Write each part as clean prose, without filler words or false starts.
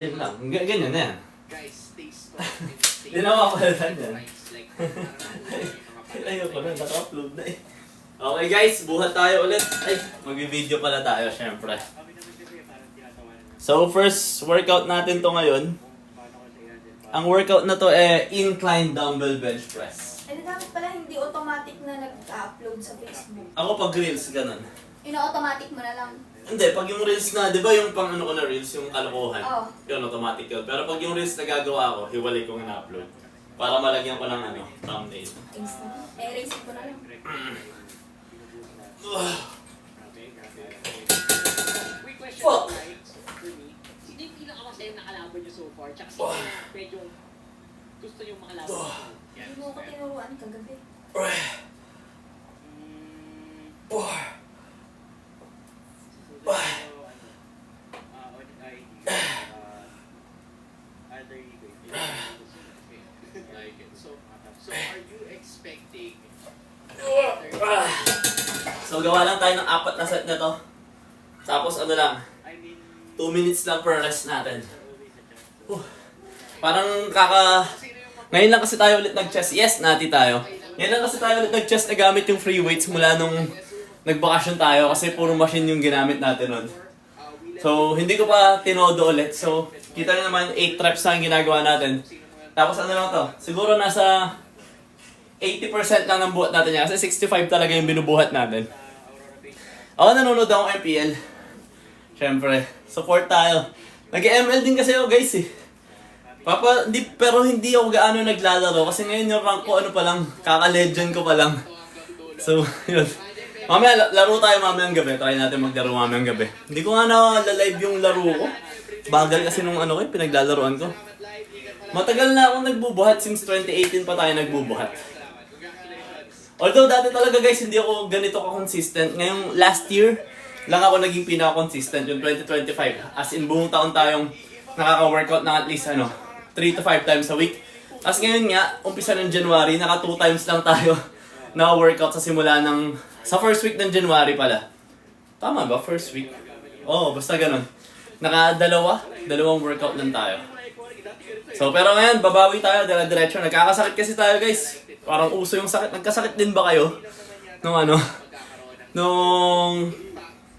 Yun lang. Ganyan na yan. Guys, stay strong and stay Hindi na mapapalitan yan. like Ayoko na, naka-upload na eh. Okay guys, buhat tayo ulit. Ay, mag-video pala tayo syempre. So first workout natin to ngayon. Ang workout na to incline dumbbell bench press. Eh, dapat pala hindi automatic na nag-upload sa Facebook. Ako pag reels, ganun. Ino-automatic mo na lang. Hindi, pag yung reels na, di ba yung pang ano ko na reels, yung kalokohan? Oo. Yun, automatic yun. Pero pag yung reels na gagawa ko, hiwalay ko na upload. Para malagyan ko ng thumbnail. Thanks na. Eh-erase ko na lang. Quick question, Fuck! guys, for me. Sino yung pinakamasayang nakalaban nyo so far? Tsaka sino yung medyo gusto yung makalaban nyo? Hindi mo ko tinuruan kagabi. So are you expecting So gawa lang tayo ng 4 na set na to. Tapos ano lang, 2 minutes lang per rest natin. Parang Ngayon lang kasi tayo ulit nag-chest. Yes, nati tayo. Ngayon lang kasi tayo ulit nag-chest na gamit yung free weights mula nung nagbakasyon tayo kasi puro machine yung ginamit natin nun. So, hindi ko pa tinodo ulit. So, kita nyo naman 8 reps na ang ginagawa natin. Tapos ano lang to, siguro nasa 80% lang ng buhat natin yan kasi 65 talaga yung binubuhat natin. Ako nanonood akong MPL. Siyempre, support tayo. Nag-ML din kasi ako guys eh. Pero hindi ako gaano naglalaro kasi ngayon yung rank ko ano pa lang, kaka-legend ko pa lang. So, yun. Mamaya, laro tayo mamayang gabi. Try natin maglaro mamayang gabi. Hindi ko nga na-live yung laro ko. Bagal kasi nung ano ko, pinaglalaroan ko. Matagal na akong nagbubuhat since 2018 pa tayo nagbubuhat. Although dati talaga guys, hindi ako ganito ka-consistent. Ngayong last year, lang ako naging pinaka-consistent, yung 2025. As in, buong taon tayong nakaka-workout na at least 3 to 5 times a week. As ngayon nga, umpisa ng January, naka 2 times lang tayo na-workout sa simula ng... Sa first week ng January pala. Tama ba? First week? Oo, basta ganun. Dalawang workout lang tayo. So, pero ngayon, babawi tayo, dire-diretso. Nagkakasakit kasi tayo, guys. Parang uso yung sakit. Nagkasakit din ba kayo? Nung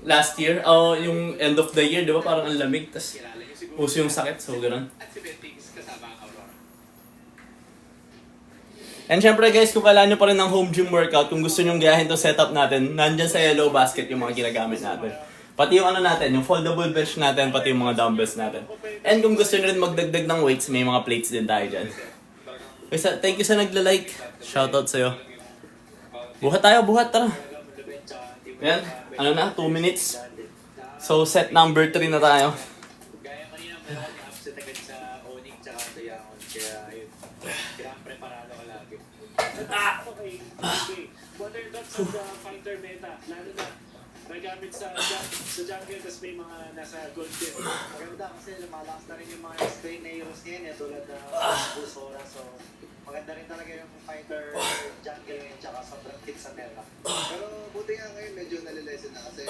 last year? O, yung end of the year, di ba? Parang ang lamig. Tas uso yung sakit. So, ganun. And syempre guys, kung kailangan nyo pa rin ng home gym workout, kung gusto nyo gayahin to setup natin, nandyan sa yellow basket yung mga ginagamit natin. Pati yung natin, yung foldable bench natin, pati yung mga dumbbells natin. And kung gusto nyo rin magdagdag ng weights, may mga plates din tayo dyan. Thank you sa nagla-like. Shoutout sa'yo. Buhat tayo, tara. Yan, 2 minutes. So set number 3 na tayo. Whether that's on the fighter meta, lalo na nagamit sa jungle, tapos may mga nasa gold tier. Maganda kasi lumalakas na rin yung mga strain na heroes ngayon tulad na Busora. So, maganda rin talaga yung fighter jungle ngayon tsaka sobrang fit sa meta. Pero buti nga ngayon medyo nalilesen na kasi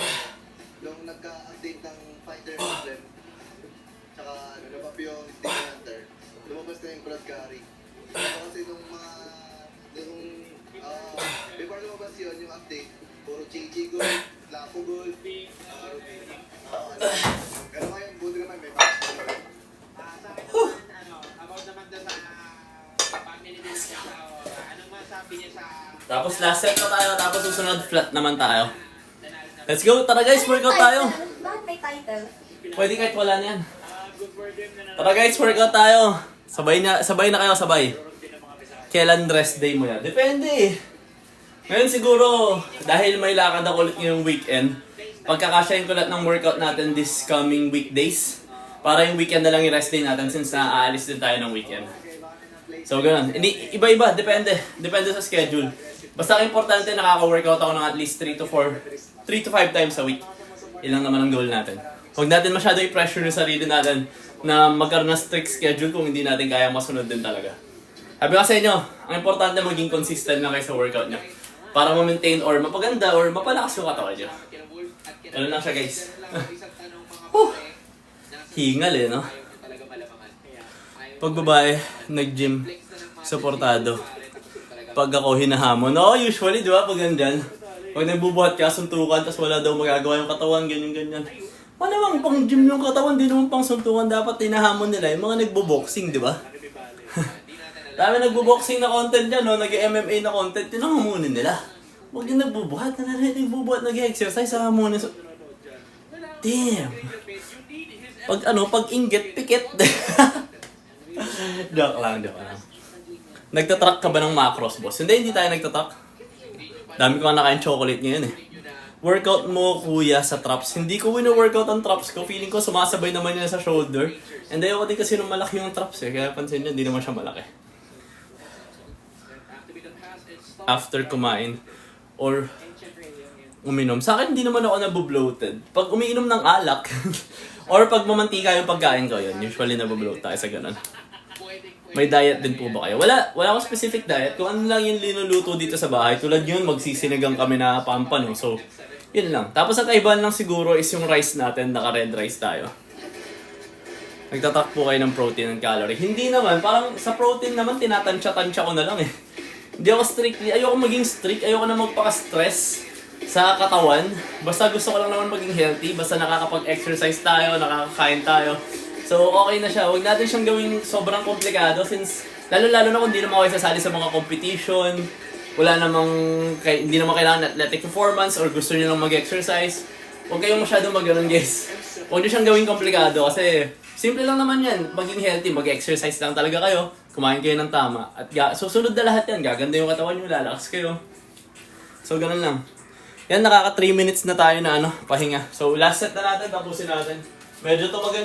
nung nagka-update ng fighter emblem tsaka lumabas yung Demon Hunter, lumabas na yung Blood Carry. Kasi nung before lumabas yun, yung update, puro GG Gold, Lapo Gold, pero ngayon, buti naman may box na rin. sa akin naman, about naman doon sa family nila siya, anong masabi niya sa... Tapos last set pa tayo, tapos susunod flat naman tayo. Let's go, tara guys, workout tayo. Bakit may title? Pwede kahit wala na yan. Good for them na Tara guys, workout tayo. Sabay na kayo, sabay. Kailan rest day mo yan? Depende eh. Ngayon siguro, dahil may lakad ako ulit ngayong weekend, pagkakasyahin ko lahat ng workout natin this coming weekdays, para yung weekend na lang yung rest day natin since naaalis din tayo ng weekend. So ganun. Hindi, iba-iba, depende. Depende sa schedule. Basta importante nakaka-workout ako ng at least 3 to 5 times a week. Ilang naman ang goal natin. Huwag natin masyado i-pressure yung sarili natin na magkaroon ng strict schedule kung hindi natin kaya masunod din talaga. Sabi ko sa inyo, ang importante maging consistent lang kayo sa workout nyo. Para ma-maintain or mapaganda or mapalakas yung katawan nyo. Ano lang siya guys. Hingal eh, no? Pag babae, nag-gym, suportado. Pag ako hinahamon. No, usually, di ba, pag ganyan. Pag nagbubuhat ka, suntukan, tapos wala daw magagawa yung katawan, ganyan-ganyan. Malamang pang gym yung katawan, di naman pang suntukan. Dapat hinahamon nila yung mga nagbo-boxing, di ba? Dami nagbo-boxing na content dyan, no? Nag-MMA na content, yun ang hamunin nila. Huwag yung nagbubuhat, nagbubuhat, nag-exercise, hamunin. Damn! Pag inggit, pikit. Joke lang. Nagtatrack ka ba ng macros, boss? Hindi tayo nagtatrack. Dami ko nga nakain chocolate ngayon eh. Workout mo, kuya, sa traps. Hindi ko wino-workout ang traps ko. Feeling ko sumasabay naman yun sa shoulder. And ayoko din kasi nung malaki yung traps eh. Kaya pansin nyo, hindi naman siya malaki. After kumain or uminom. Sa akin, hindi naman ako nabubloated. Pag umiinom ng alak, or pag mamantika yung pagkain ko, yun. Usually nabubloat tayo sa ganun. May diet din po ba kayo? Wala akong specific diet. Kung ano lang yung linuluto dito sa bahay, tulad yun, magsisinigang kami na pampano. So, yun lang. Tapos ang kaibahan lang siguro is yung rice natin, naka-red rice tayo. Nagtatak po kayo ng protein and calorie. Hindi naman, parang sa protein naman, tinatansya-tansya ko na lang eh. Hindi ako strictly, ayoko maging strict, ayoko na magpaka-stress sa katawan. Basta gusto ko lang naman maging healthy, basta nakakapag-exercise tayo, nakakakain tayo. So, okay na siya. Huwag natin siyang gawing sobrang komplikado since lalo-lalo na kung hindi naman kayo sasali sa mga competition, hindi naman kailangan athletic performance or gusto niyo lang mag-exercise. Huwag kayong masyadong mag-ganon, guys. Huwag niyo siyang gawing komplikado kasi simple lang naman yan. Maging healthy, mag-exercise lang talaga kayo. Kumain kayo ng tama. At susunod na lahat yan. Gaganda yung katawan niyo, lalakas kayo. So, ganun lang. Yan, nakaka 3 minutes na tayo na pahinga. So, last set na natin, tapusin natin. Medyo tumagal